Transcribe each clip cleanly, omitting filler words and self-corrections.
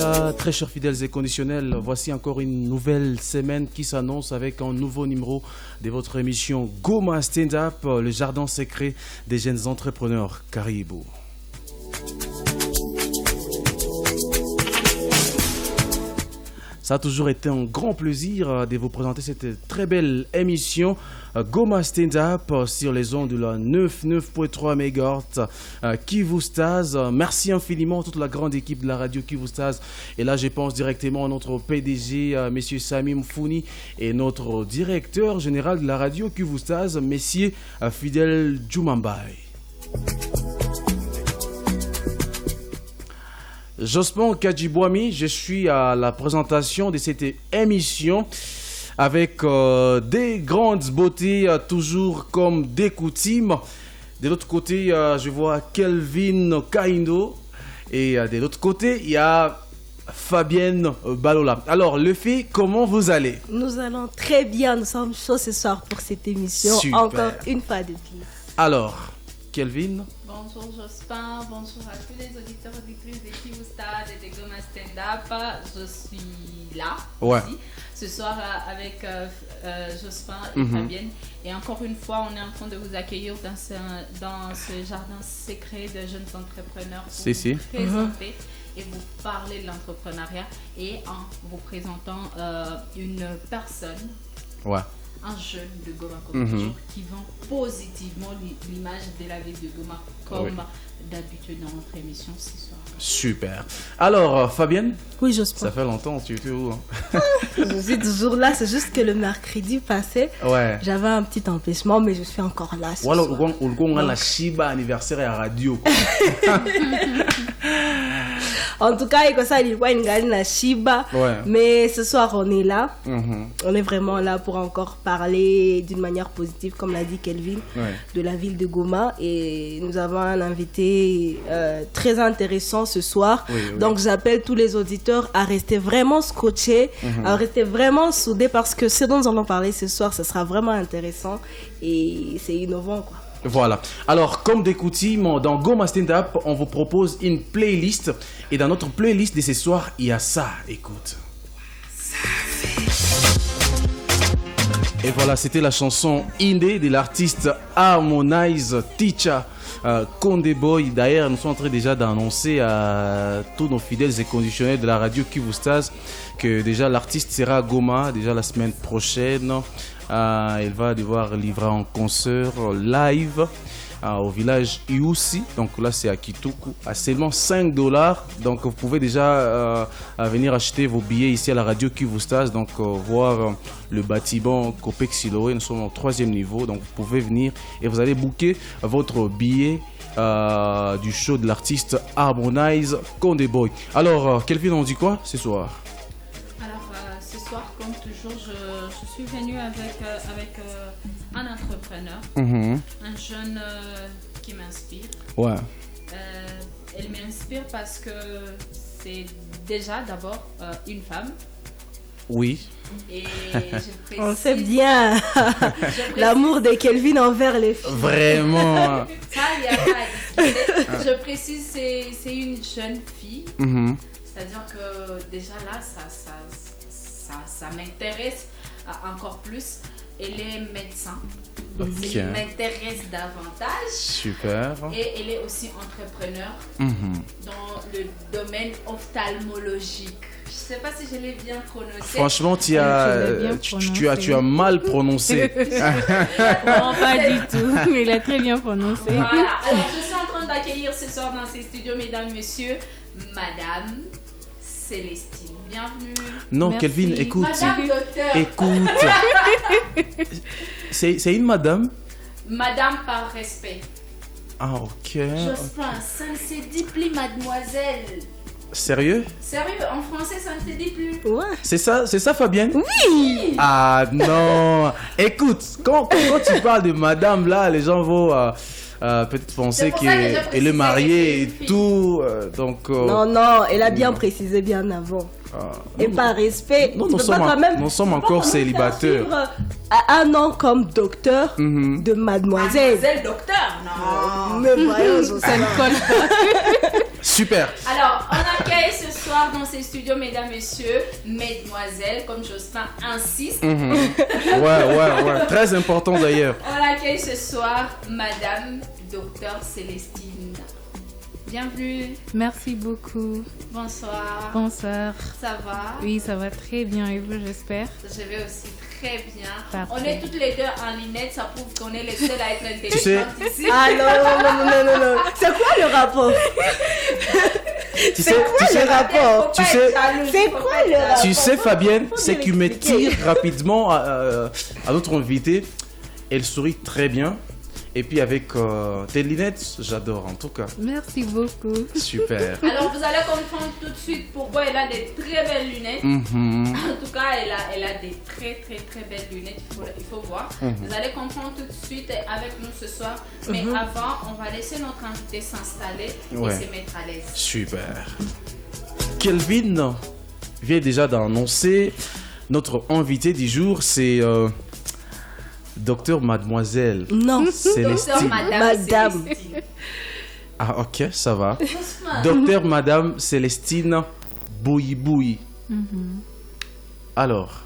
Voilà, très chers fidèles et conditionnels, voici encore une nouvelle semaine qui s'annonce avec un nouveau numéro de votre émission Goma Stand Up, le jardin secret des jeunes entrepreneurs Caribou. Ça a toujours été un grand plaisir de vous présenter cette très belle émission Goma Stand Up sur les ondes de la 99.3 MHz Kivu Stars. Merci infiniment à toute la grande équipe de la radio Kivu Stars. Et là, je pense directement à notre PDG, Monsieur Sami Mfouni, et notre directeur général de la radio Kivu Stars, Monsieur Fidel Djoumambaye. Jospin Kadjibouami, je suis à la présentation de cette émission avec des grandes beautés, toujours comme des coutumes. De l'autre côté, je vois Kelvin Kaindo et de l'autre côté, il y a Fabienne Balola. Alors, les filles, comment vous allez? Nous allons très bien, nous sommes chauds ce soir pour cette émission, Super. Encore une fois de plus. Alors, Kelvin? Bonjour Jospin, bonjour à tous les auditeurs et auditrices de Kivu Stars et de Goma Stand Up. Je suis là aussi, ce soir avec Jospin et Fabienne. Et encore une fois, on est en train de vous accueillir dans ce jardin secret de jeunes entrepreneurs pour vous présenter et vous parler de l'entrepreneuriat et en vous présentant une personne. Un jeune de Goma qui vend positivement l'image de la ville de Goma comme d'habitude dans notre émission ce soir. Super. Alors, Fabienne? Oui, Jospin. Ça fait longtemps, tu es où? Je suis toujours là, c'est juste que le mercredi passé, j'avais un petit empêchement, mais je suis encore là. Voilà, on a la Shiba anniversaire à radio. En tout cas, il y a une Shiba. Mais ce soir, on est là. On est vraiment là pour encore parler d'une manière positive, comme l'a dit Kelvin, de la ville de Goma. Et nous avons un invité très intéressant ce soir. Donc, j'appelle tous les auditeurs à rester vraiment scotchés, à rester vraiment soudés, parce que ce dont nous allons parler ce soir, ce sera vraiment intéressant et c'est innovant, quoi. Voilà. Alors, comme des coutumes, dans Goma Stand Up, on vous propose une playlist. Et dans notre playlist de ce soir, il y a ça. Écoute. Et voilà, c'était la chanson Indé de l'artiste Harmonize Teacher Konde Boy. D'ailleurs, nous sommes en train déjà d'annoncer à tous nos fidèles et conditionnels de la radio Kivu Stars que déjà l'artiste sera à Goma déjà la semaine prochaine. Il va devoir livrer un concert live au village Iusi. Donc là, c'est à Kituku, à seulement $5. Donc vous pouvez déjà venir acheter vos billets ici à la radio Kivu Stars. Donc voir le bâtiment Copec Siloé. Nous sommes au 3e niveau. Donc vous pouvez venir et vous allez booker votre billet du show de l'artiste Harmonize Konde Boy. Alors, Kelvin, on dit quoi ce soir? Ce soir, comme toujours, je suis venue avec un entrepreneur, un jeune qui m'inspire. Elle m'inspire parce que c'est déjà d'abord une femme. Oui. Et je précise, on sait bien l'amour de Kelvin envers les filles. Vraiment. Ça, il n'y a pas à discuter. Je précise, c'est une jeune fille. C'est-à-dire que déjà là, ça m'intéresse encore plus. Elle est médecin. Ça m'intéresse davantage. Super. Et elle est aussi entrepreneur dans le domaine ophtalmologique. Je ne sais pas si je l'ai bien prononcé. Franchement, tu as mal prononcé. Non, pas du tout. Mais il a très bien prononcé. Voilà. Alors, je suis en train d'accueillir ce soir dans ces studios, mesdames, messieurs, Madame Célestine. Bienvenue. Non, Merci. Kelvin, écoute. Madame Docteur. Écoute. C'est une madame? Madame par respect. Ah, ok. Jospin, ça ne se dit plus mademoiselle. Sérieux? Sérieux, en français, ça ne se dit plus. C'est ça, Fabienne? Oui. Ah non. Écoute, quand tu parles de madame là, les gens vont peut-être penser qu'elle est mariée et tout. Non, elle a bien précisé bien avant. Et par respect, nous sommes encore célibataires. Un nom comme docteur de mademoiselle. Mademoiselle docteur, non. Mais voyons, Ça ne colle pas. Super. Alors, on accueille ce soir dans ces studios, mesdames, messieurs, mesdemoiselles, comme Jospin insiste. Ouais. Très important d'ailleurs. On accueille ce soir Madame Docteur Célestine. Bienvenue. Merci beaucoup. Bonsoir. Bonsoir. Ça va? Oui, ça va très bien et vous, j'espère? Je vais aussi très bien. Parfait. On est toutes les deux en lunettes, ça prouve qu'on est les seuls à être intelligentes ici. Ah non. C'est quoi le rapport? C'est quoi le rapport? Tu sais, Fabienne, c'est qu'il me tire rapidement à notre invitée. Elle sourit très bien. Et puis avec tes lunettes, j'adore en tout cas. Merci beaucoup. Super. Alors vous allez comprendre tout de suite pourquoi elle a des très belles lunettes. En tout cas, elle a des très belles lunettes, il faut voir. Vous allez comprendre tout de suite avec nous ce soir. Mais avant, on va laisser notre invité s'installer et se mettre à l'aise. Super. Kelvin vient déjà d'annoncer notre invité du jour, c'est... Docteur Mademoiselle. Non. Célestine. Madame. Ah, ok, ça va. Docteur Madame Célestine Bouyi. Alors,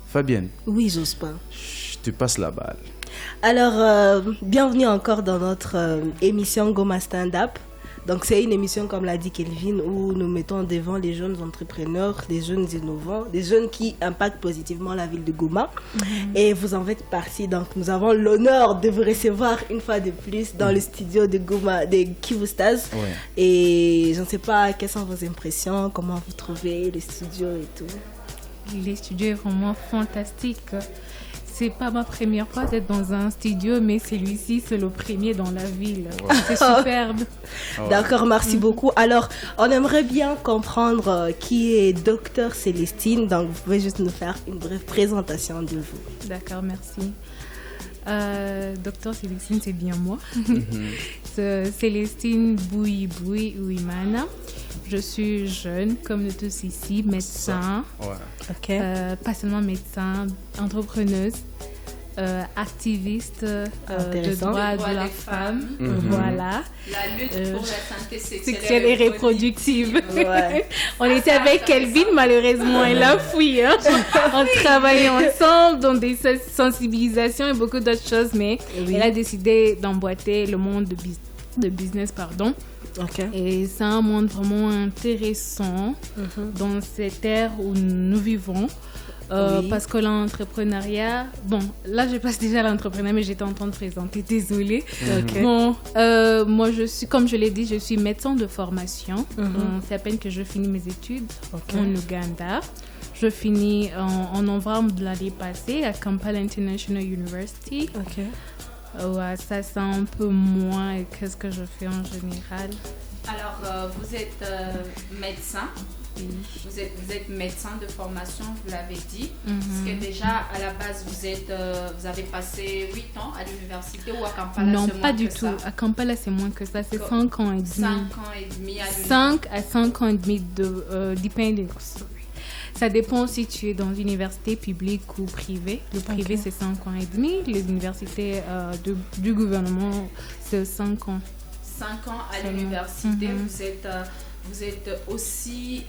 Fabienne. Oui, Jospin. Je te passe la balle. Alors, bienvenue encore dans notre émission Goma Stand Up. Donc, c'est une émission, comme l'a dit Kelvin, où nous mettons devant les jeunes entrepreneurs, les jeunes innovants, des jeunes qui impactent positivement la ville de Goma. Et vous en faites partie. Donc, nous avons l'honneur de vous recevoir une fois de plus dans le studio de Goma, de Kivu Stars. Et je ne sais pas quelles sont vos impressions, comment vous trouvez le studio et tout. Le studio est vraiment fantastique. C'est pas ma première fois d'être dans un studio, mais celui-ci, c'est le premier dans la ville. C'est superbe. D'accord, merci beaucoup. Alors, on aimerait bien comprendre qui est Docteur Célestine. Donc, vous pouvez juste nous faire une brève présentation de vous. D'accord, merci. Docteur Célestine, c'est bien moi. Célestine Bouyi Ouimana. Je suis jeune, comme nous tous ici, médecin. Pas seulement médecin, entrepreneuse, activiste de droits de la femme. Voilà. La lutte pour la santé sexuelle et reproductive. On était avec Kelvin, malheureusement, elle a fui. On travaillait ensemble dans des sensibilisations et beaucoup d'autres choses, mais elle a décidé d'emboîter le monde de business. Et c'est un monde vraiment intéressant dans cette ère où nous vivons. Parce que l'entrepreneuriat... Bon, là, je passe déjà à l'entrepreneuriat, mais j'étais en train de présenter, désolée. Bon, moi, comme je l'ai dit, je suis médecin de formation. C'est à peine que je finis mes études en Ouganda. Je finis en novembre de l'année passée à Kampala International University. Ça, c'est un peu moins qu'est-ce que je fais en général. Alors, vous êtes médecin. Vous êtes médecin de formation, vous l'avez dit. Parce que déjà, à la base, vous avez passé 8 ans à l'université ou à Kampala? Non, pas du tout. À Kampala, c'est moins que ça. C'est 5 ans et demi. 5 ans et demi à l'université. 5 à 5 ans et demi de depending. Ça dépend si tu es dans une université publique ou privée. Le privé, c'est 5 ans et demi. Les universités du gouvernement, c'est 5 ans. 5 ans à l'université, vous êtes aussi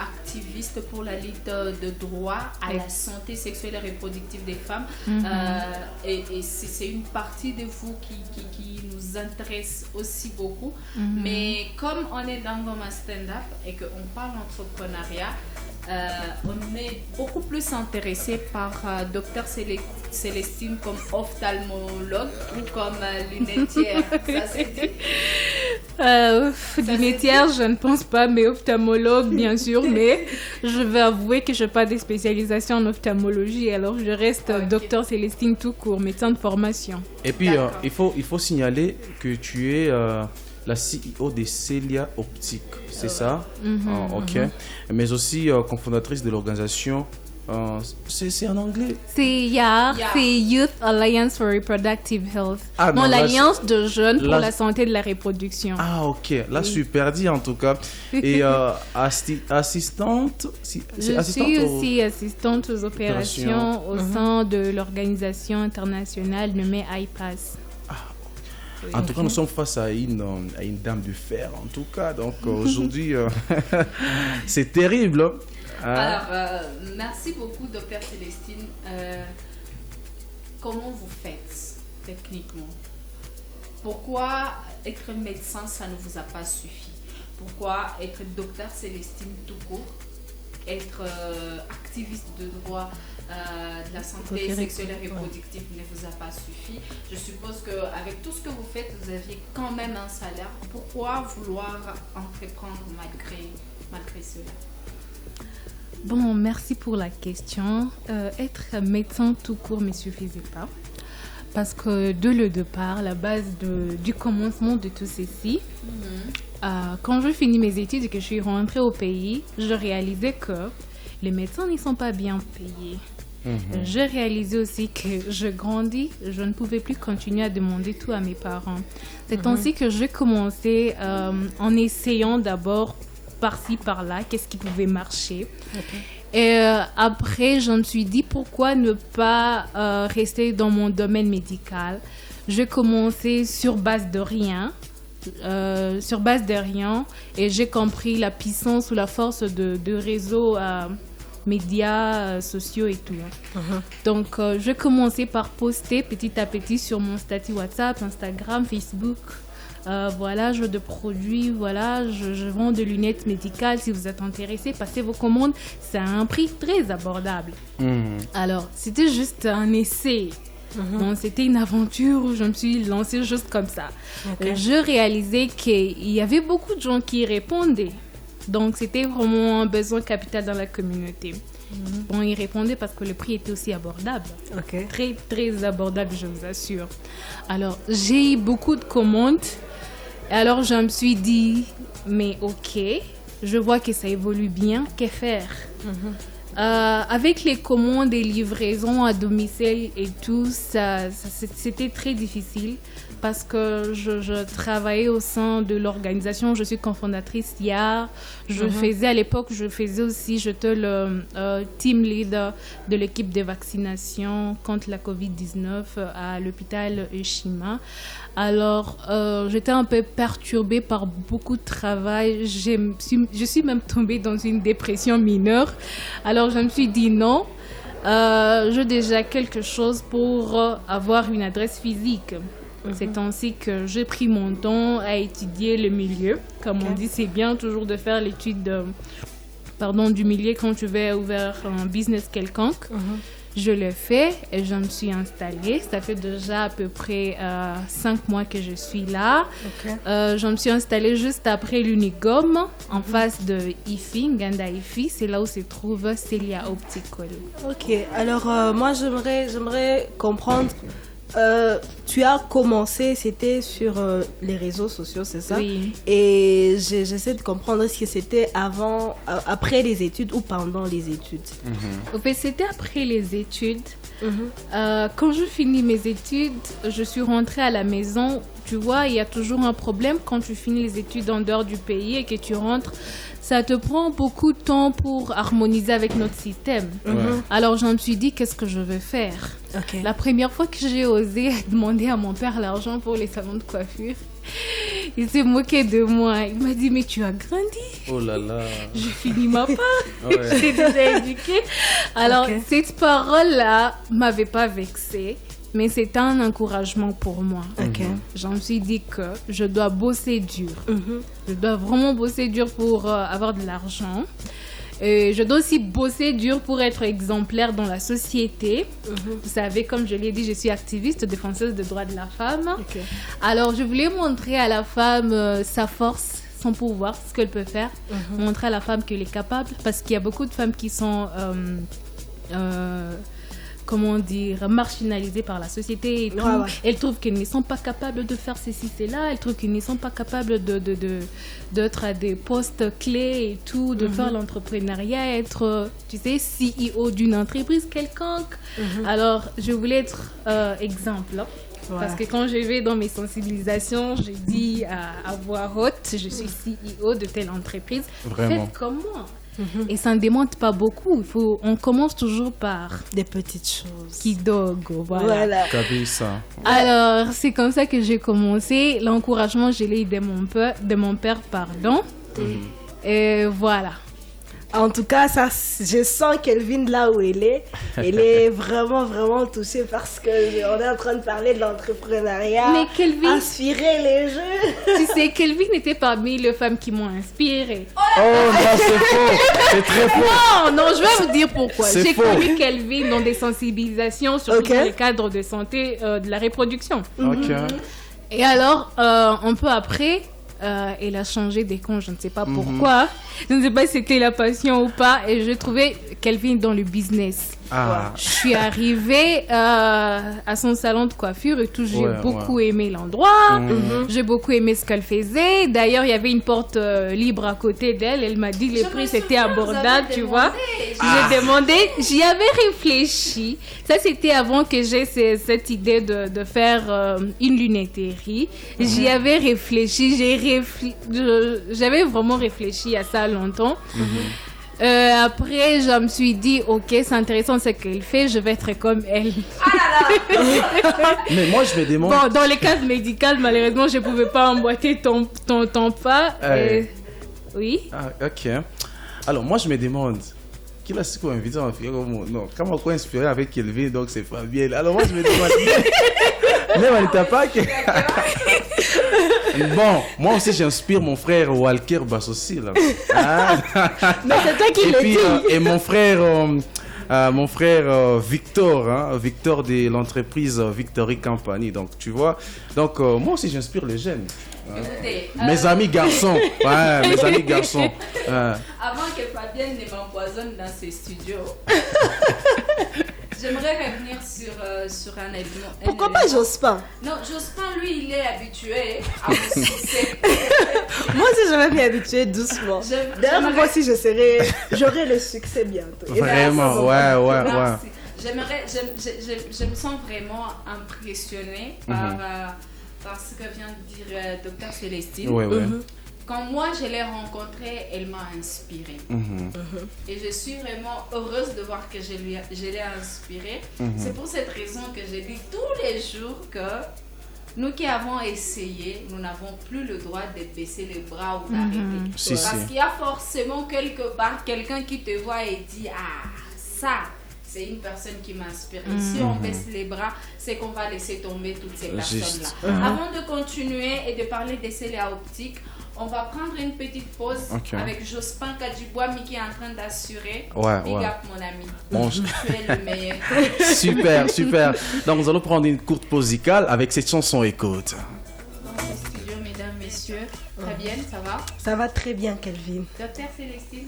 activiste pour la lutte de droit à la santé sexuelle et reproductive des femmes. Et c'est une partie de vous qui nous intéresse aussi beaucoup. Mais comme on est dans Goma Stand Up et qu'on parle d'entrepreneuriat, on est beaucoup plus intéressé par Docteur Célestine comme ophtalmologue ou comme lunetière. Ça c'est dit? Lunetière, je ne pense pas, mais ophtalmologue, bien sûr. Mais je vais avouer que je n'ai pas de spécialisation en ophtalmologie, alors je reste Docteur Célestine tout court, médecin de formation. Et puis, il faut signaler que tu es la CEO de Celia Optique, c'est ça? Mais aussi cofondatrice de l'organisation. C'est en anglais? C'est Youth Alliance for Reproductive Health. L'alliance de jeunes pour la santé de la reproduction. Ah, ok. Là, super dit en tout cas. Et assistante? Je suis aussi assistante aux opérations au sein de l'organisation internationale nommée IPAS. En tout cas, nous sommes face à une dame de fer, en tout cas. Donc, aujourd'hui, c'est terrible. Alors, merci beaucoup, Dr Célestine. Comment vous faites techniquement? Pourquoi être médecin, ça ne vous a pas suffi? Pourquoi être docteur Célestine tout court? Être activiste de droit de la santé sexuelle et reproductive ne vous a pas suffi. Je suppose qu'avec tout ce que vous faites, vous aviez quand même un salaire. Pourquoi vouloir entreprendre malgré cela? Bon, merci pour la question. Être médecin tout court ne me suffisait pas. Parce que dès le départ, la base du commencement de tout ceci, quand je finis mes études et que je suis rentrée au pays, je réalisais que les médecins ne sont pas bien payés. Je réalisais aussi que je grandis, je ne pouvais plus continuer à demander tout à mes parents. C'est ainsi que j'ai commencé en essayant d'abord par-ci, par-là, qu'est-ce qui pouvait marcher. Et après, je me suis dit, pourquoi ne pas rester dans mon domaine médical? J'ai commencé sur base de rien. Et j'ai compris la puissance ou la force de réseaux médias sociaux et tout. Donc, j'ai commencé par poster petit à petit sur mon statut WhatsApp, Instagram, Facebook. Voilà, je de produits, voilà, je vends des lunettes médicales. Si vous êtes intéressé, passez vos commandes. C'est à un prix très abordable. Alors, c'était juste un essai. Donc, c'était une aventure où je me suis lancée juste comme ça. Je réalisais qu'il y avait beaucoup de gens qui répondaient. Donc, c'était vraiment un besoin capital dans la communauté. Bon, ils répondaient parce que le prix était aussi abordable. Très, très abordable, je vous assure. Alors, j'ai eu beaucoup de commandes. Alors, je me suis dit, mais ok, je vois que ça évolue bien, que faire? Avec les commandes et livraisons à domicile et tout, c'était très difficile parce que je travaillais au sein de l'organisation. Je suis cofondatrice IAR. À l'époque, j'étais le team leader de l'équipe de vaccination contre la COVID-19 à l'hôpital Ushima. Alors, j'étais un peu perturbée par beaucoup de travail. Je suis même tombée dans une dépression mineure. Alors, je me suis dit non, j'ai déjà quelque chose pour avoir une adresse physique. C'est ainsi que j'ai pris mon temps à étudier le milieu. Comme on dit, c'est bien toujours de faire l'étude du milieu quand tu veux ouvrir un business quelconque. Je l'ai fait et je me suis installée. Ça fait déjà à peu près 5 mois que je suis là. Je me suis installée juste après l'Unigom, en face de IFI, Nganda IFI. C'est là où se trouve Celia Optical. Ok, alors moi j'aimerais comprendre. Tu as commencé, c'était sur les réseaux sociaux, c'est ça? Oui. Et j'essaie de comprendre, est-ce que c'était après les études ou pendant les études? En fait, c'était après les études. Quand je finis mes études, je suis rentrée à la maison. Tu vois, il y a toujours un problème quand tu finis les études en dehors du pays et que tu rentres. Ça te prend beaucoup de temps pour harmoniser avec notre système. Alors, je me suis dit, qu'est-ce que je vais faire? La première fois que j'ai osé demander à mon père l'argent pour les salons de coiffure, il s'est moqué de moi. Il m'a dit, mais tu as grandi. Oh là là. J'ai fini ma part. J'étais déjà éduquée. Alors, cette parole-là ne m'avait pas vexée. Mais c'était un encouragement pour moi. Je me suis dit que je dois bosser dur. Je dois vraiment bosser dur pour avoir de l'argent. Et je dois aussi bosser dur pour être exemplaire dans la société. Vous savez, comme je l'ai dit, je suis activiste, défenseuse des droits de la femme. Alors, je voulais montrer à la femme sa force, son pouvoir, ce qu'elle peut faire. Montrer à la femme qu'elle est capable. Parce qu'il y a beaucoup de femmes qui sont... marginalisées par la société et tout. Elles trouvent qu'elles ne sont pas capables de faire ceci, cela. Elles trouvent qu'elles ne sont pas capables d'être à des postes clés et tout, de faire l'entrepreneuriat, être, tu sais, CEO d'une entreprise quelconque. Alors, je voulais être exemple. Parce que quand je vais dans mes sensibilisations, je dis à voix haute, je suis CEO de telle entreprise. Faites comme moi. Et ça ne demande pas beaucoup. On commence toujours par des petites choses. Kidogo, voilà. Ça. Alors, c'est comme ça que j'ai commencé. L'encouragement, je l'ai eu de mon père, pardon. Et voilà. En tout cas, ça, je sens Kelvin là où elle est vraiment, vraiment touchée parce qu'on est en train de parler de l'entrepreneuriat. Mais Kelvin, inspirer les jeux. Tu sais, Kelvin était parmi les femmes qui m'ont inspirée. Oh non, c'est faux. C'est très faux. Non, je vais vous dire pourquoi. J'ai faux. connu Kelvin dans des sensibilisations, surtout dans le cadre de santé de la reproduction. Et alors, un peu après... elle a changé des comptes, je ne sais pas pourquoi. Je ne sais pas si c'était la passion ou pas. Et je trouvais Kelvin dans le business. Je suis arrivée à son salon de coiffure et tout. J'ai beaucoup aimé l'endroit. J'ai beaucoup aimé ce qu'elle faisait. D'ailleurs, il y avait une porte libre à côté d'elle. Elle m'a dit que les prix c'était abordable, tu vois. J'ai demandé, j'y avais réfléchi. Ça, c'était avant que j'ai cette idée de faire une lunetterie. J'y avais réfléchi. J'avais vraiment réfléchi à ça longtemps. Après, je me suis dit, ok, c'est intéressant ce qu'elle fait, je vais être comme elle. Mais moi, je me demande... Bon, dans les cas médicaux, malheureusement, je ne pouvais pas emboîter ton pas. Oui. Ok. Alors, moi, je me demande, qui l'a su qu'on invite en fille comme non, comment on inspiré avec Kelvin, donc c'est Fabien. Alors, moi, je me demande... Même elle t'a pas que... Bon, moi aussi j'inspire mon frère Walker Bassossi là. Mais c'est toi qui le dis. Et mon frère Victor, Victor de l'entreprise Victory Company. Donc tu vois, donc moi aussi j'inspire les jeunes. Écoutez, mes amis garçons, mes amis garçons. Avant que Fabienne ne m'empoisonne dans ses studios, j'aimerais revenir sur un élément. Pourquoi pas Jospin? Non, Jospin, lui, il est habitué à mon succès. Moi aussi, je vais m'y habituer doucement. D'ailleurs, moi aussi, j'aurai le succès bientôt. Vraiment, ouais. Je me sens vraiment impressionnée par ce que vient de dire Dr Célestine. Quand moi je l'ai rencontrée, elle m'a inspirée. Et je suis vraiment heureuse de voir que je l'ai inspirée. C'est pour cette raison que je dis tous les jours que nous qui avons essayé, nous n'avons plus le droit de baisser les bras ou d'arrêter. Parce qu'il y a forcément quelque part quelqu'un qui te voit et dit « Ah, ça !» C'est une personne qui m'inspire. Et si on baisse les bras, c'est qu'on va laisser tomber toutes ces personnes-là. Avant de continuer et de parler des céliacs optiques, on va prendre une petite pause avec Jospin Kadjiboami qui est en train d'assurer. Big up, mon ami. Bon, tu es le meilleur. Super. Donc, nous allons prendre une courte pause musicale avec cette chanson Écoute. Dans le studio, mesdames, messieurs. Très bien, ça va? Ça va très bien, Kelvin. Docteur Célestine,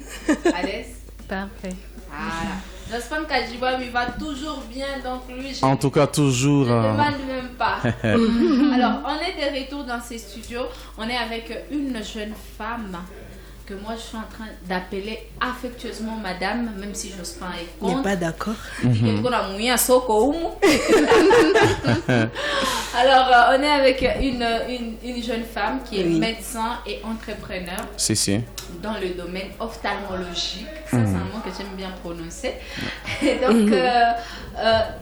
à l'aise? Parfait. Voilà. Jospin Kadjiboami va toujours bien, donc lui, en tout cas, toujours. Je ne demande même pas. Alors, on est de retour dans ces studios. On est avec une jeune femme que moi, je suis en train d'appeler affectueusement madame, même si Jospin est contre. On n'est pas d'accord. Alors, on est avec une jeune femme qui est médecin et entrepreneur. Dans le domaine ophtalmologique. Ça, c'est un mot que j'aime bien prononcer. Et donc,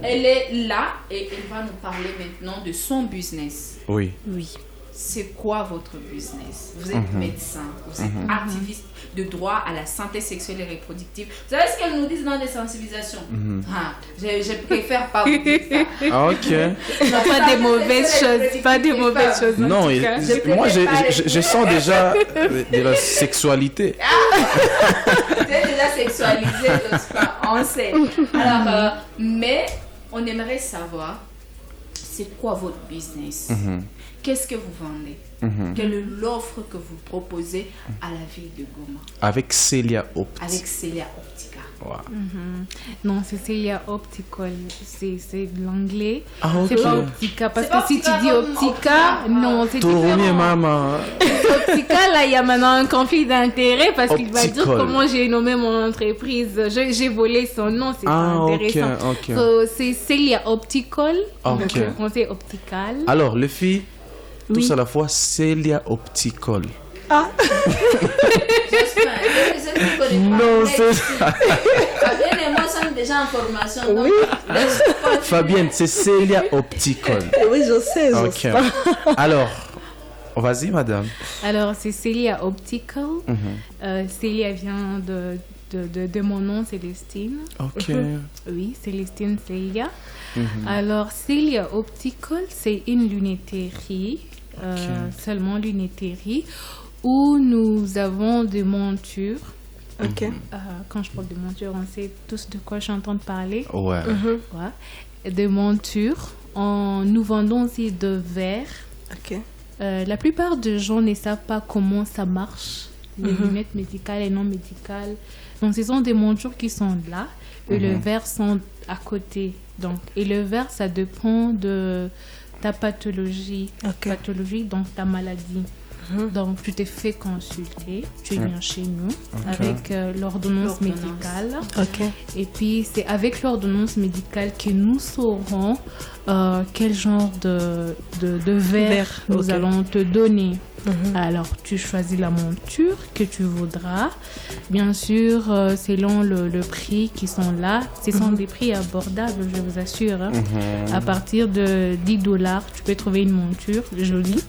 elle est là et elle va nous parler maintenant de son business. Oui. C'est quoi votre business? Vous êtes médecin, vous êtes activiste de droit à la santé sexuelle et reproductive. Vous savez ce qu'elles nous disent dans des sensibilisations? Je préfère pas vous dire ça. Ok. Pas des mauvaises choses. Non, moi je sens déjà de la sexualité. Vous êtes déjà sexualisé, on sait. Alors, mais on aimerait savoir, c'est quoi votre business? Qu'est-ce que vous vendez? Quelle est l'offre que vous proposez à la ville de Goma? Avec Célia Optica. Avec Célia Optica. Non, c'est Célia Optical. C'est de l'anglais. C'est pas Optica. Parce que si tu dis Optica, non, c'est différent. Maman. Optica, là, il y a maintenant un conflit d'intérêt parce qu'il va dire comment j'ai nommé mon entreprise. J'ai volé son nom, c'est pas intéressant. C'est Célia Optical. Donc, c'est Optical. Alors, les filles, tous à la fois, Célia Optical. Je Non, c'est ça. Fabienne et moi sommes déjà en formation. Oui. Fabienne, c'est Célia Optical. Oui, je sais. Ok. Alors, vas-y, madame. Alors, c'est Célia Optical. Célia vient de mon nom, Célestine. Ok. Oui, Célestine Célia. Alors, Célia Optical, c'est une lunetterie, seulement lunetterie, où nous avons des montures. Quand je parle de montures, on sait tous de quoi je suis en train de parler. Ouais. Des montures. Nous vendons aussi de verres. La plupart des gens ne savent pas comment ça marche, les lunettes médicales et non médicales. Donc, ce sont des montures qui sont là et les verres sont à côté. Donc, et le verre, ça dépend de ta pathologie, donc ta maladie. Donc, tu t'es fait consulter, tu viens chez nous avec l'ordonnance médicale. Et puis, c'est avec l'ordonnance médicale que nous saurons quel genre de verre nous allons te donner. Alors, tu choisis la monture que tu voudras. Bien sûr, selon le prix qui sont là, ce sont des prix abordables, je vous assure. À partir de $10, tu peux trouver une monture jolie.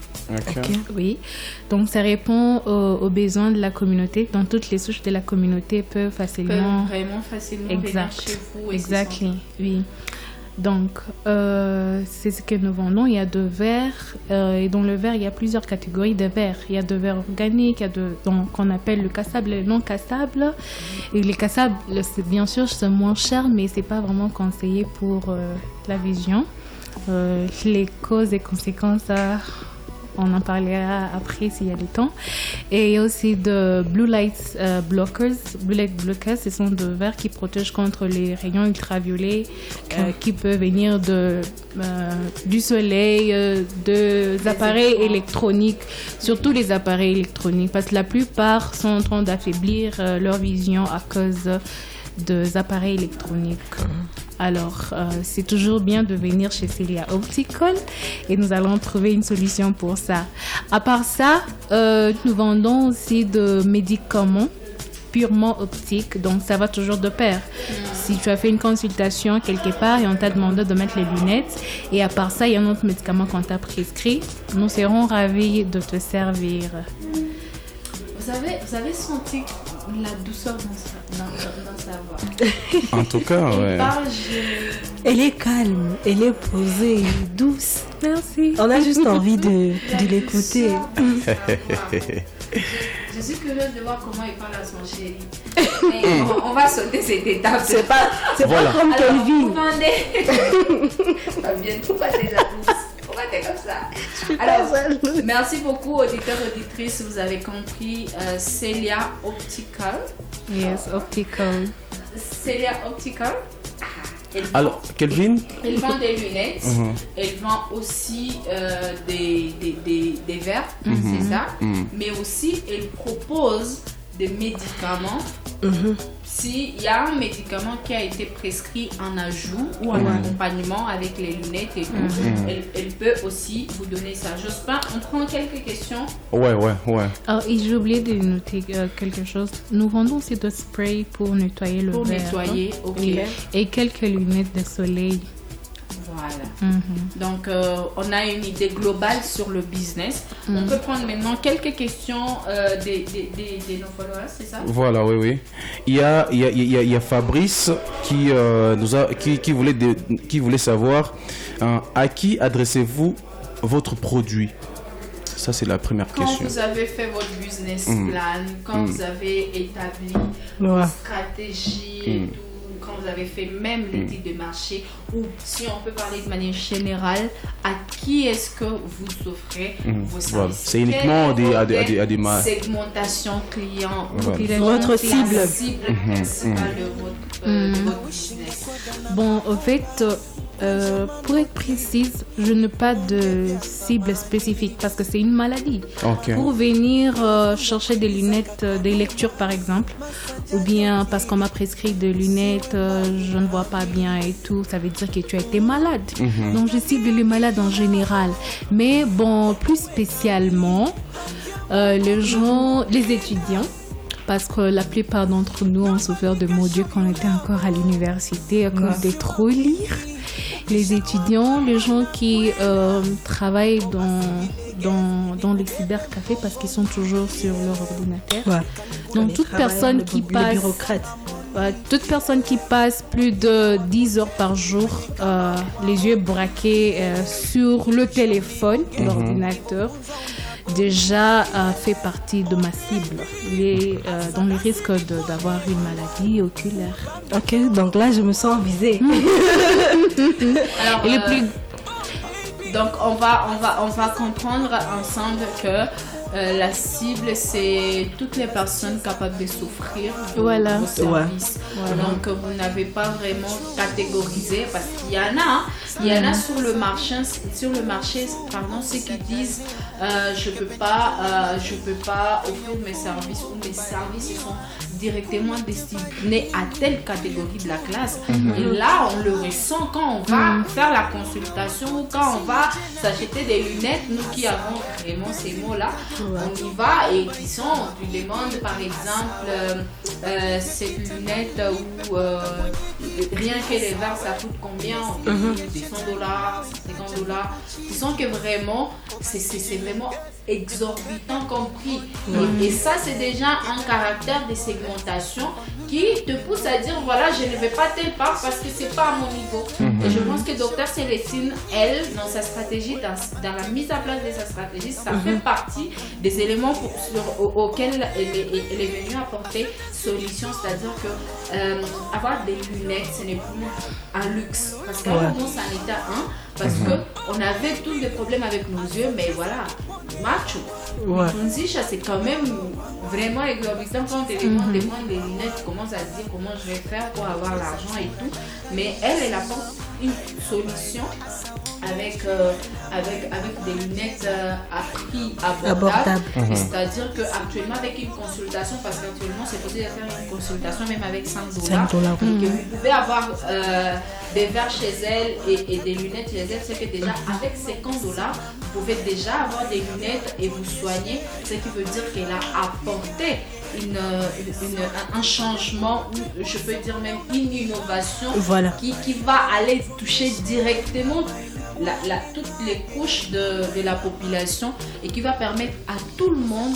Oui. Donc, ça répond aux besoins de la communauté. Donc, toutes les souches de la communauté peuvent facilement... vraiment facilement venir chez vous. Exactement, oui. Donc, c'est ce que nous vendons. Il y a de verres. Et dans le verre, il y a plusieurs catégories de verres. Il y a de verres organiques, il y a qu'on appelle le cassable et le non cassable. Et les cassables, bien sûr, c'est moins cher, mais ce n'est pas vraiment conseillé pour la vision. Les causes et conséquences... on en parlera après s'il y a du temps. Et il y a aussi de Blue Light Blockers. Blue Light Blockers, ce sont des verres qui protègent contre les rayons ultraviolets qui peuvent venir du soleil, des appareils électroniques, surtout les appareils électroniques, parce que la plupart sont en train d'affaiblir leur vision à cause des appareils électroniques. Alors, c'est toujours bien de venir chez Célia Optical et nous allons trouver une solution pour ça. À part ça, nous vendons aussi des médicaments purement optiques, donc ça va toujours de pair. Si tu as fait une consultation quelque part et on t'a demandé de mettre les lunettes, et à part ça, il y a un autre médicament qu'on t'a prescrit, nous serons ravis de te servir. Vous avez senti la douceur dans sa voix. En tout cas, ouais. Elle est calme, elle est posée, douce. Merci. On a juste envie de l'écouter. Je suis curieuse de voir comment il parle à son chéri. Mais on va sauter cette étape. C'est pas comme Kelvin. Fabienne, pourquoi t'es jalouse? Pourquoi t'es comme ça? Alors, merci beaucoup, auditeurs, auditrices. Vous avez compris, Célia Optical. Yes, Optical. Célia Optical. Alors, Kelvin? Elle vend des lunettes. Elle vend aussi des verres, c'est ça. Mais aussi, elle propose des médicaments. S'il y a un médicament qui a été prescrit en ajout ou en accompagnement avec les lunettes et tout, elle peut aussi vous donner ça. Jospin, on prend quelques questions. Ouais. Alors, j'ai oublié de noter quelque chose. Nous vendons aussi des sprays pour nettoyer le verre. Pour nettoyer, ok. Et quelques lunettes de soleil. Voilà. Donc, on a une idée globale sur le business. On peut prendre maintenant quelques questions de nos followers, c'est ça? Voilà, oui. Il y a Fabrice qui voulait savoir à qui adressez-vous votre produit? Ça, c'est la première question. Quand vous avez fait votre business plan, quand vous avez établi votre stratégie et tout, quand vous avez fait même l'étude de marché, ou si on peut parler de manière générale, à qui est-ce que vous offrez vos services? Voilà. C'est uniquement à des marques. Segmentation client, votre cible. La cible principale de votre business. Bon, en fait, pour être précise, je n'ai pas de cible spécifique parce que c'est une maladie. Pour venir chercher des lunettes de lecture par exemple, ou bien parce qu'on m'a prescrit des lunettes, je ne vois pas bien et tout, ça veut dire que tu as été malade. Donc je cible les malades en général. Mais bon, plus spécialement, les étudiants. parce que la plupart d'entre nous ont souffert de maux d'yeux quand on était encore à l'université à cause de trop lire. Les étudiants, les gens qui travaillent dans les cybercafés parce qu'ils sont toujours sur leur ordinateur. Ouais. Donc toute personne qui passe... toute personne qui passe plus de 10 heures par jour, les yeux braqués sur le téléphone, l'ordinateur, déjà fait partie de ma cible. Il est dans le risque d'avoir une maladie oculaire. Ok, donc là, je me sens visée. Alors, donc, on va comprendre ensemble que la cible, c'est toutes les personnes capables de souffrir de vos services. Voilà. Donc, vous n'avez pas vraiment catégorisé parce qu'il y en a sur le marché, ceux qui disent je peux pas offrir mes services ou mes services sont directement destinés à telle catégorie de la classe. Et là, on le ressent quand on va faire la consultation ou quand on va s'acheter des lunettes. Nous qui avons vraiment ces mots-là, on y va et tu demandes par exemple cette lunette où rien que les verres ça coûte combien? Des $100, $50. Tu sens que vraiment, c'est vraiment exorbitant comme prix. Et ça, c'est déjà un caractère de segmentation qui te pousse à dire voilà, je ne vais pas telle part parce que c'est pas à mon niveau. Et je pense que Dr Célestine, elle, dans sa stratégie, dans la mise à place de sa stratégie, ça fait partie des éléments auxquels elle est venue apporter solution, c'est-à-dire que avoir des lunettes, ce n'est plus un luxe. Parce qu'à un moment, ça en était un. Parce qu'on avait tous des problèmes avec nos yeux, mais voilà, macho. Tunzisha, c'est quand même vraiment exorbitant quand tu demandes des lunettes, tu commences à te dire comment je vais faire pour avoir l'argent et tout. Mais elle apporte une solution avec des lunettes à prix abordable. C'est-à-dire qu'actuellement, avec une consultation, parce qu'actuellement, c'est possible de faire une consultation même avec $5. Et que vous pouvez avoir des verres chez elle et des lunettes chez elle. C'est que déjà, avec $50, vous pouvez déjà avoir des lunettes et vous soigner. Ce qui veut dire qu'elle a apporté un changement, je peux dire même une innovation qui va aller toucher directement toutes les couches de la population et qui va permettre à tout le monde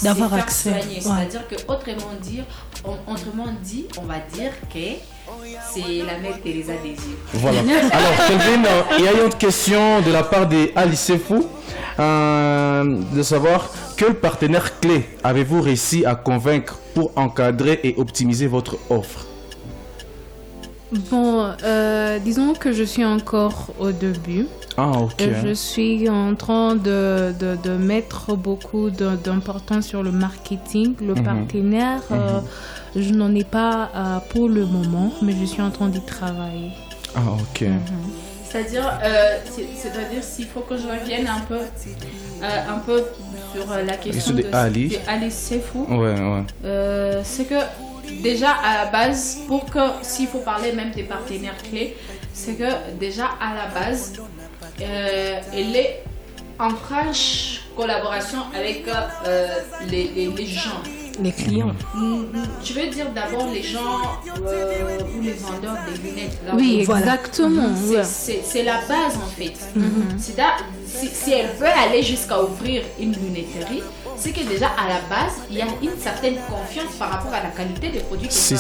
d'avoir accès. C'est-à-dire que autrement dit, on va dire que c'est la mère Teresa des yeux. Voilà. Alors, Kelvin, il y a une autre question de la part d'Alice Fou, de savoir quel partenaire clé avez-vous réussi à convaincre pour encadrer et optimiser votre offre? Bon, disons que je suis encore au début. Je suis en train de mettre beaucoup d'importance sur le marketing. Le partenaire, je n'en ai pas pour le moment, mais je suis en train d'y travailler. C'est-à-dire s'il faut que je revienne un peu sur la question de Alice Sefou. C'est que déjà à la base, s'il faut parler même des partenaires clés, c'est que déjà à la base, elle est en franche collaboration avec les gens. Les clients. Je veux dire d'abord les gens ou les vendeurs des lunettes. Là, exactement. C'est la base en fait. Si elle veut aller jusqu'à ouvrir une lunetterie, c'est que déjà à la base, il y a une certaine confiance par rapport à la qualité des produits qui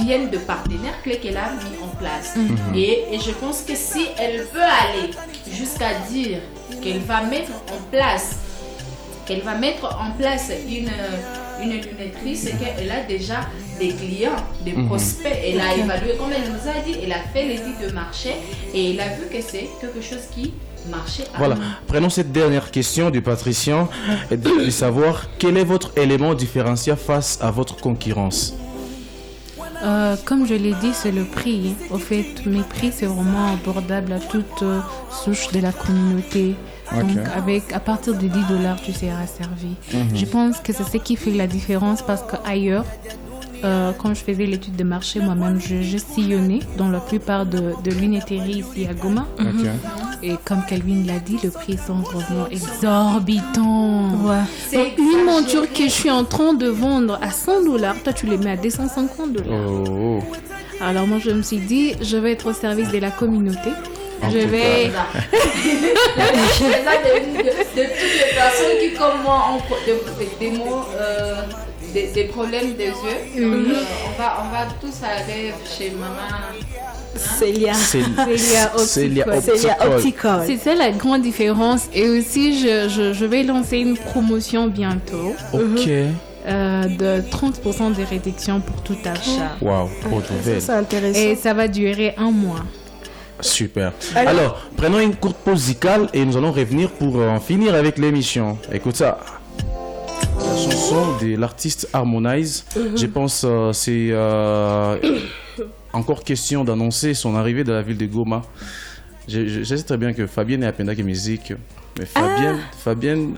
viennent de partenaires clés qu'elle a mis en place. Et je pense que si elle peut aller jusqu'à dire qu'elle va mettre en place une lunetterie, c'est qu'elle a déjà des clients, des prospects. Elle a évalué, comme elle nous a dit, elle a fait l'étude de marché et elle a vu que c'est quelque chose qui marchait. Voilà, prenons cette dernière question du Patricien, de savoir quel est votre élément différenciant face à votre concurrence. Comme je l'ai dit, c'est le prix. Au fait, mes prix, c'est vraiment abordable à toute souche de la communauté. Donc, à partir de $10, tu seras servi. Je pense que c'est ce qui fait la différence parce qu'ailleurs, quand je faisais l'étude de marché, moi-même, je sillonnais dans la plupart de lunetteries ici à Goma. Et comme Kelvin l'a dit, le prix sont vraiment exorbitants. Ouais. Donc, une monture que je suis en train de vendre à $100, toi tu les mets à $250. Oh. Alors moi je me suis dit, je vais être au service de la communauté. Je vais... de toutes les personnes qui, comme moi, ont des problèmes des yeux. Donc, on va tous aller chez maman. Célia Optical. C'est ça la grande différence. Et aussi, je vais lancer une promotion bientôt. Ok. De 30% de réduction pour tout achat. Waouh, trop nouvelle. C'est intéressant. Et ça va durer 1 mois. Super. Alors, prenons une courte pause musicale et nous allons revenir pour en finir avec l'émission. Écoute ça. La chanson de l'artiste Harmonize. Je pense c'est encore question d'annoncer son arrivée de la ville de Goma. Je sais très bien que Fabienne est à Pendaki Musique. Mais Fabienne...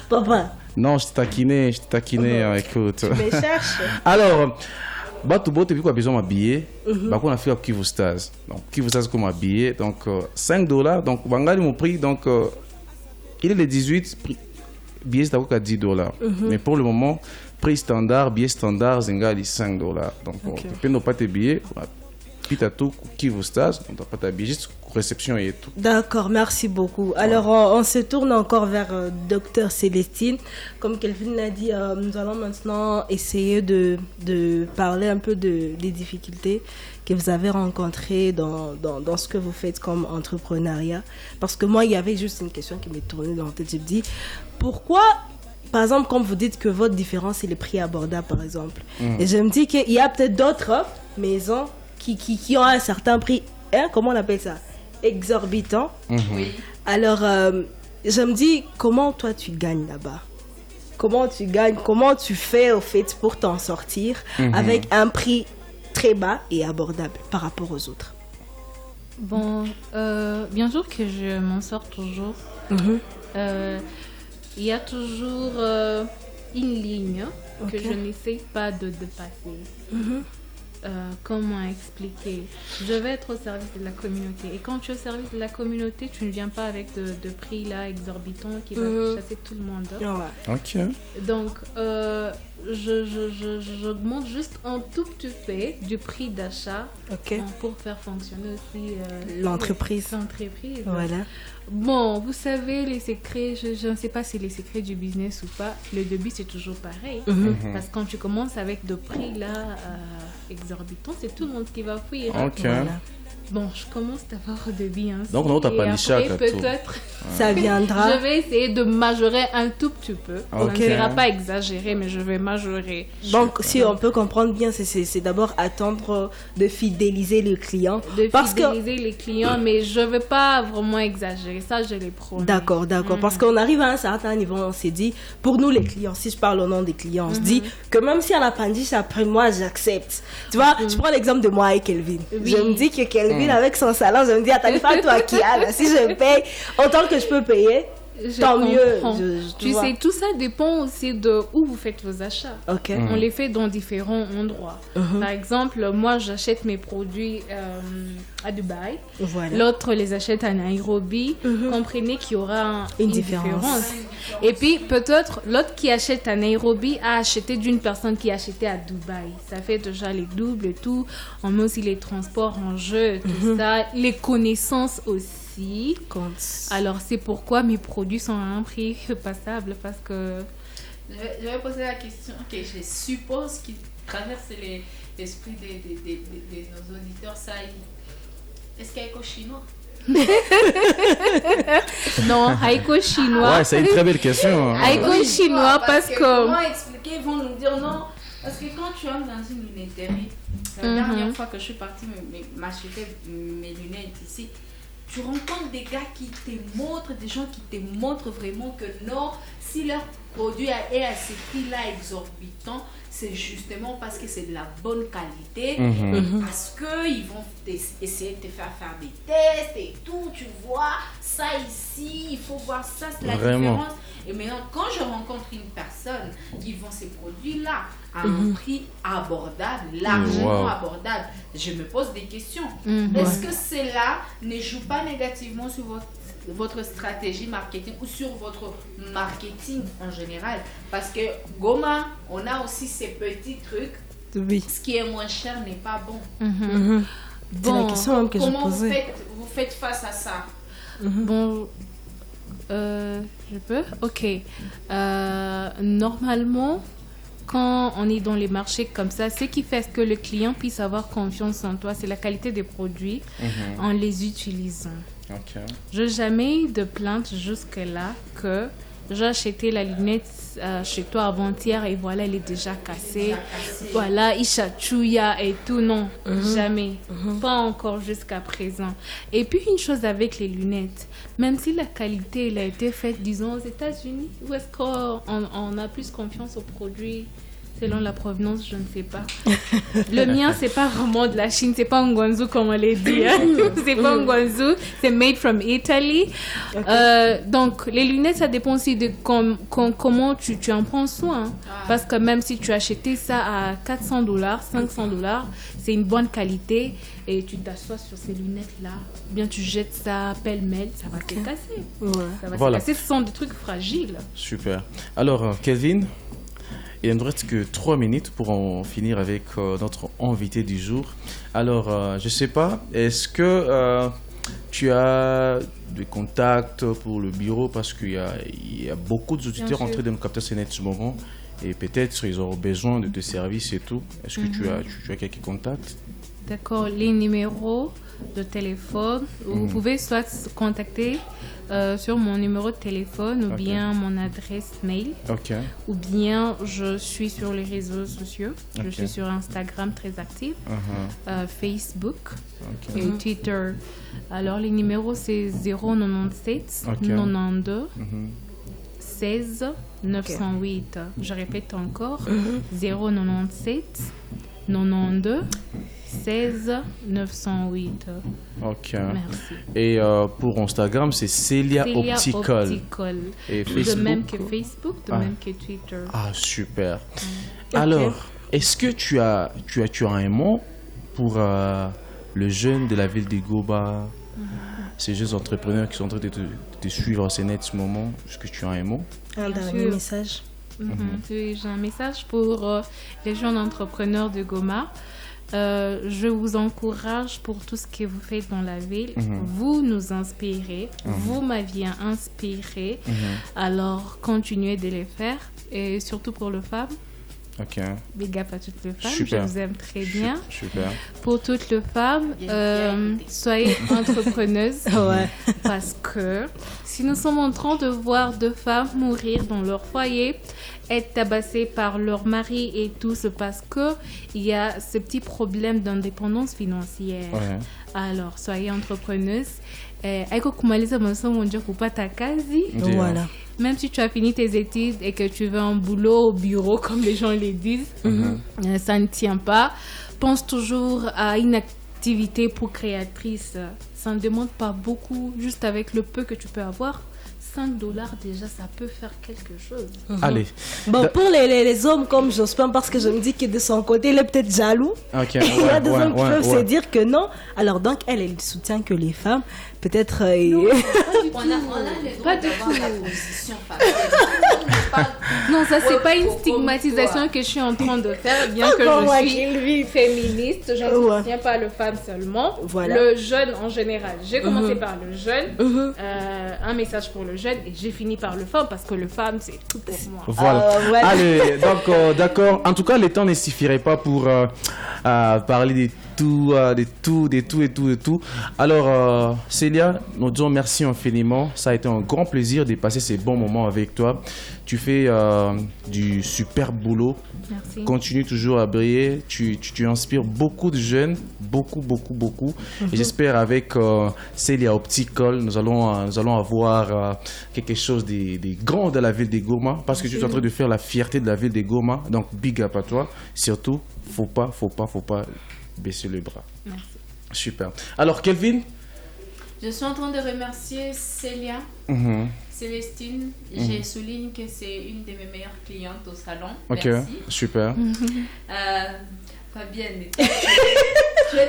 Papa. Non, je t'ai taquiné, écoute. Tu me cherches. Alors... Bato bote puis quoi besoin m'habiller bah on a fait à Kivu Stars donc Kivu Stars comme habillé donc $5 donc bangali mon prix donc il est le 18 billet c'est à $10 mais pour le moment prix standard billet standard zingali $5 donc tu peux ne pas te billets puis t'as tout Kivu Stars on doit pas t'habiller juste réception et tout. D'accord, merci beaucoup. Alors, on se tourne encore vers Dr Célestine. Comme Kelvin l'a dit, nous allons maintenant essayer de parler un peu des difficultés que vous avez rencontrées dans ce que vous faites comme entrepreneuriat. Parce que moi, il y avait juste une question qui m'est tournée dans la tête. Je me dis, pourquoi... Par exemple, comme vous dites que votre différence, c'est les prix abordables, par exemple. Et je me dis qu'il y a peut-être d'autres maisons qui ont un certain prix, comment on appelle ça, exorbitant. Oui. Alors, je me dis, comment toi tu gagnes là-bas? Comment tu gagnes? Comment tu fais au fait pour t'en sortir avec un prix très bas et abordable par rapport aux autres? Bon, bien sûr que je m'en sors toujours. Il y a toujours une ligne que je n'essaie pas de dépasser. Comment expliquer? Je vais être au service de la communauté. Et quand tu es au service de la communauté, tu ne viens pas avec de prix là exorbitants qui va chasser tout le monde. Ok. Donc, j'augmente juste un tout petit peu du prix d'achat pour faire fonctionner aussi l'entreprise. Voilà. Bon, vous savez, les secrets, je ne sais pas si les secrets du business ou pas, le début c'est toujours pareil. Parce que quand tu commences avec de prix là exorbitants, c'est tout le monde qui va fuir. Ok. Voilà. Bon, je commence d'avoir de bien. Donc, on n'a pas de chaque peut-être, ça viendra. Je vais essayer de majorer un tout petit peu. Ça ne sera pas exagéré, mais je vais majorer. Donc, si on peut comprendre bien, c'est d'abord attendre de fidéliser le client. Les clients, mais je ne veux pas vraiment exagérer. Ça, je les promets. D'accord. Parce qu'on arrive à un certain niveau, on s'est dit, pour nous les clients, si je parle au nom des clients, on se dit que même si on a pas dit ça après moi, j'accepte. Tu vois, je prends l'exemple de moi et Kelvin. Oui. Je me dis que Kelvin, avec son salon, je me dis, attends, pas toi qui a là. Si je paye autant que je peux payer, tant mieux. Tu sais, tout ça dépend aussi de où vous faites vos achats. On les fait dans différents endroits. Par exemple, moi, j'achète mes produits à Dubaï. L'autre les achète à Nairobi. Comprenez qu'il y aura une différence. Et puis, peut-être, l'autre qui achète à Nairobi a acheté d'une personne qui a acheté à Dubaï. Ça fait déjà les doubles et tout. On met aussi les transports en jeu, tout ça. Les connaissances aussi. Alors, c'est pourquoi mes produits sont à un prix passable, parce que... Je vais poser la question que je suppose qui traverse l'esprit de nos auditeurs. Est-ce qu'il y a éco chinois? Non, haïko chinois. Ouais, c'est une très belle question. Haïko chinois parce que... Comment expliquer? Ils vont nous dire non. Parce que quand tu entres dans une lunetterie, la dernière fois que je suis partie m'acheter mes lunettes ici, tu rencontres des gars qui te montrent, des gens qui te montrent vraiment que non, si leur produit est à ce prix-là exorbitant, c'est justement parce que c'est de la bonne qualité, parce qu'ils vont essayer de te faire des tests et tout, tu vois, ça ici, il faut voir ça, c'est la différence. Et maintenant, quand je rencontre une personne qui vend ces produits-là à un prix abordable, largement abordable, je me pose des questions. Est-ce que cela ne joue pas négativement sur votre stratégie marketing ou sur votre marketing en général? Parce que Goma, on a aussi ces petits trucs. Oui. Ce qui est moins cher n'est pas bon. C'est la question que je posais. Vous faites face à ça? Bon, je peux? Ok. Normalement, quand on est dans les marchés comme ça, ce qui fait que le client puisse avoir confiance en toi, c'est la qualité des produits en les utilisant. Okay. Je n'ai jamais eu de plainte jusque-là que j'ai acheté la lunette chez toi avant-hier et voilà, elle est déjà cassée. Voilà, il chatouilla et tout. Non, jamais. Pas encore jusqu'à présent. Et puis, une chose avec les lunettes, même si la qualité elle a été faite, disons, aux États-Unis, où est-ce qu'on a plus confiance aux produits selon la provenance, je ne sais pas. Le mien, c'est pas vraiment de la Chine, c'est pas un Guangzhou comme on l'a dit. Hein. C'est pas un Guangzhou, c'est made from Italy. Donc, les lunettes, ça dépend aussi de comment tu en prends soin. Parce que même si tu as acheté ça à $400, $500, c'est une bonne qualité et tu t'assois sur ces lunettes-là, bien tu jettes ça pêle-mêle, ça va se casser. Ça va se casser, ce sont des trucs fragiles. Super. Alors, Kelvin, il ne reste que 3 minutes pour en finir avec notre invité du jour. Alors, je ne sais pas, est-ce que tu as des contacts pour le bureau? Parce qu'il y a beaucoup d'auditeurs en train de nous capter ce moment et peut-être ils auront besoin de tes services et tout. Est-ce que tu as quelques contacts? D'accord, les numéros de téléphone, vous pouvez soit contacter sur mon numéro de téléphone ou bien mon adresse mail. Ou bien je suis sur les réseaux sociaux. Je suis sur Instagram très active, Facebook et Twitter. Alors les numéros c'est 097 92 16 908. Je répète encore 097 92 16 908. Ok. Merci. Et pour Instagram, c'est Celia Optical. Et Facebook, de même que Facebook, de même que Twitter. Ah, super. Alors, est-ce que tu as un mot pour le jeune de la ville de Goma, ces jeunes entrepreneurs qui sont en train de te suivre à ce moment? Est-ce que tu as un mot? Un dernier message. J'ai un message pour les jeunes entrepreneurs de Goma. Je vous encourage pour tout ce que vous faites dans la ville. Vous nous inspirez. Vous m'aviez inspiré. Alors, continuez de les faire. Et surtout pour les femmes. Big up à toutes les femmes. Super. Je vous aime très bien. Super. Pour toutes les femmes, soyez entrepreneuses. Parce que si nous sommes en train de voir 2 femmes mourir dans leur foyer, être tabassées par leur mari et tout, c'est parce qu'il y a ce petit problème d'indépendance financière. Alors, soyez entrepreneuses. Voilà. Même si tu as fini tes études et que tu veux un boulot au bureau, comme les gens les disent, ça ne tient pas. Pense toujours à une activité procréatrice. Ça ne demande pas beaucoup, juste avec le peu que tu peux avoir. $5 déjà, ça peut faire quelque chose. Allez. Bon, pour les hommes comme Jospin, parce que je me dis que de son côté, il est peut-être jaloux. Il y a des hommes qui peuvent se dire que non. Alors donc, elle soutient que les femmes, peut-être... On a le droit d'avoir la position Non, ça, c'est pas une stigmatisation que je suis en train de faire, bien que je suis féministe. Je ne soutiens pas le femme seulement. Le jeune en général. J'ai commencé par le jeune. Un message pour le jeune et j'ai fini par le femme parce que le femme c'est tout pour moi. Voilà. Allez, donc d'accord. En tout cas, le temps ne suffirait pas pour parler de tout. Alors, Celia, nous disons merci infiniment. Ça a été un grand plaisir de passer ces bons moments avec toi. Tu fais du super boulot. Merci. Continue toujours à briller. Tu inspires beaucoup de jeunes. Beaucoup. Et j'espère avec Celia Optical, nous allons avoir quelque chose de grand de la ville de Goma. Parce que tu es en train de faire la fierté de la ville de Goma. Donc, big up à toi. Surtout, faut pas baisser le bras. Merci. Super. Alors, Kelvin? Je suis en train de remercier Celia. Célestine, je souligne que c'est une de mes meilleures clientes au salon. Ok, merci. Super. Fabienne,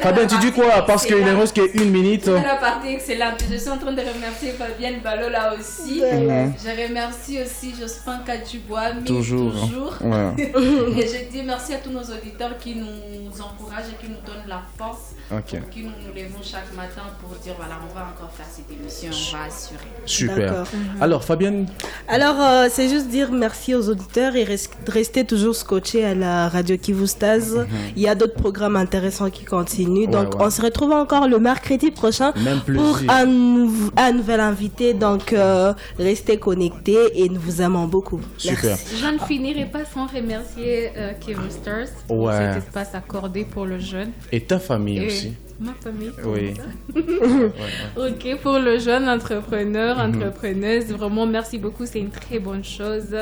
Fabienne, tu dis quoi? Parce qu'il ne reste qu'une minute. C'est la partie excellente. Je suis en train de remercier Fabienne Balola aussi. Je remercie aussi Jospin Kadjuboami. Toujours. Ouais. Et je dis merci à tous nos auditeurs qui nous encouragent et qui nous donnent la force. Pour qui nous levons chaque matin pour dire voilà, on va encore faire cette émission, on va assurer. Super. Alors, Fabienne? Alors, c'est juste dire merci aux auditeurs et rester toujours scotché à la radio Kivustaz. Il y a d'autres programmes intéressants qui continuent. Donc, on se retrouve encore le mercredi prochain pour un nouvel invité. Donc, restez connectés et nous vous aimons beaucoup. Super. Merci. Je ne finirai pas sans remercier Kivustaz pour cet espace accordé pour le jeune. Et ta famille aussi. Ma famille. Oui. Ok, pour le jeune entrepreneur, entrepreneuse, vraiment merci beaucoup, c'est une très bonne chose.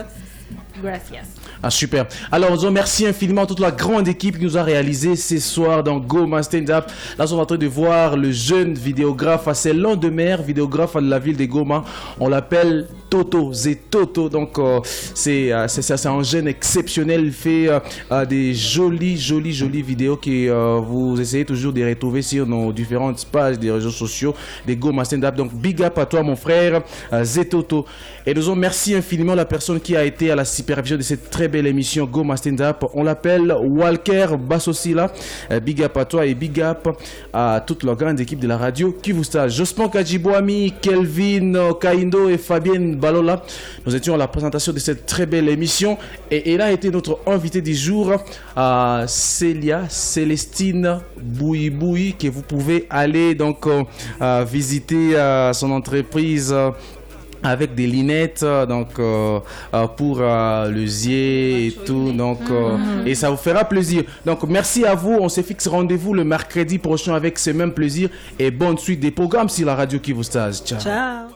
Gracias. Ah, super. Alors, on remercie infiniment toute la grande équipe qui nous a réalisé ce soir dans Goma Stand Up. Là, on est en train de voir le jeune vidéographe, c'est l'un de meilleurs vidéographes de la ville de Goma. On l'appelle Toto, Zetoto. Donc, c'est un jeune exceptionnel. Il fait des jolies vidéos que vous essayez toujours de retrouver sur nos différentes pages des réseaux sociaux des Goma Stand Up. Donc, big up à toi, mon frère, Zetoto. Et nous remercions infiniment la personne qui a été à la supervision de cette très belle émission Goma Stand Up. On l'appelle Walker Bassosila. Big up à toi et big up à toute la grande équipe de la radio Kivustaz. Jospin Kadjiboami, Kelvin Kaindo et Fabienne Balola. Nous étions à la présentation de cette très belle émission et elle a été notre invitée du jour, Célestine Bouiboui, que vous pouvez aller donc visiter son entreprise avec des lunettes donc pour le zier et tout, donc et ça vous fera plaisir. Donc merci à vous, on se fixe rendez-vous le mercredi prochain avec ce même plaisir et bonne suite des programmes sur la radio Kivustaz. Ciao.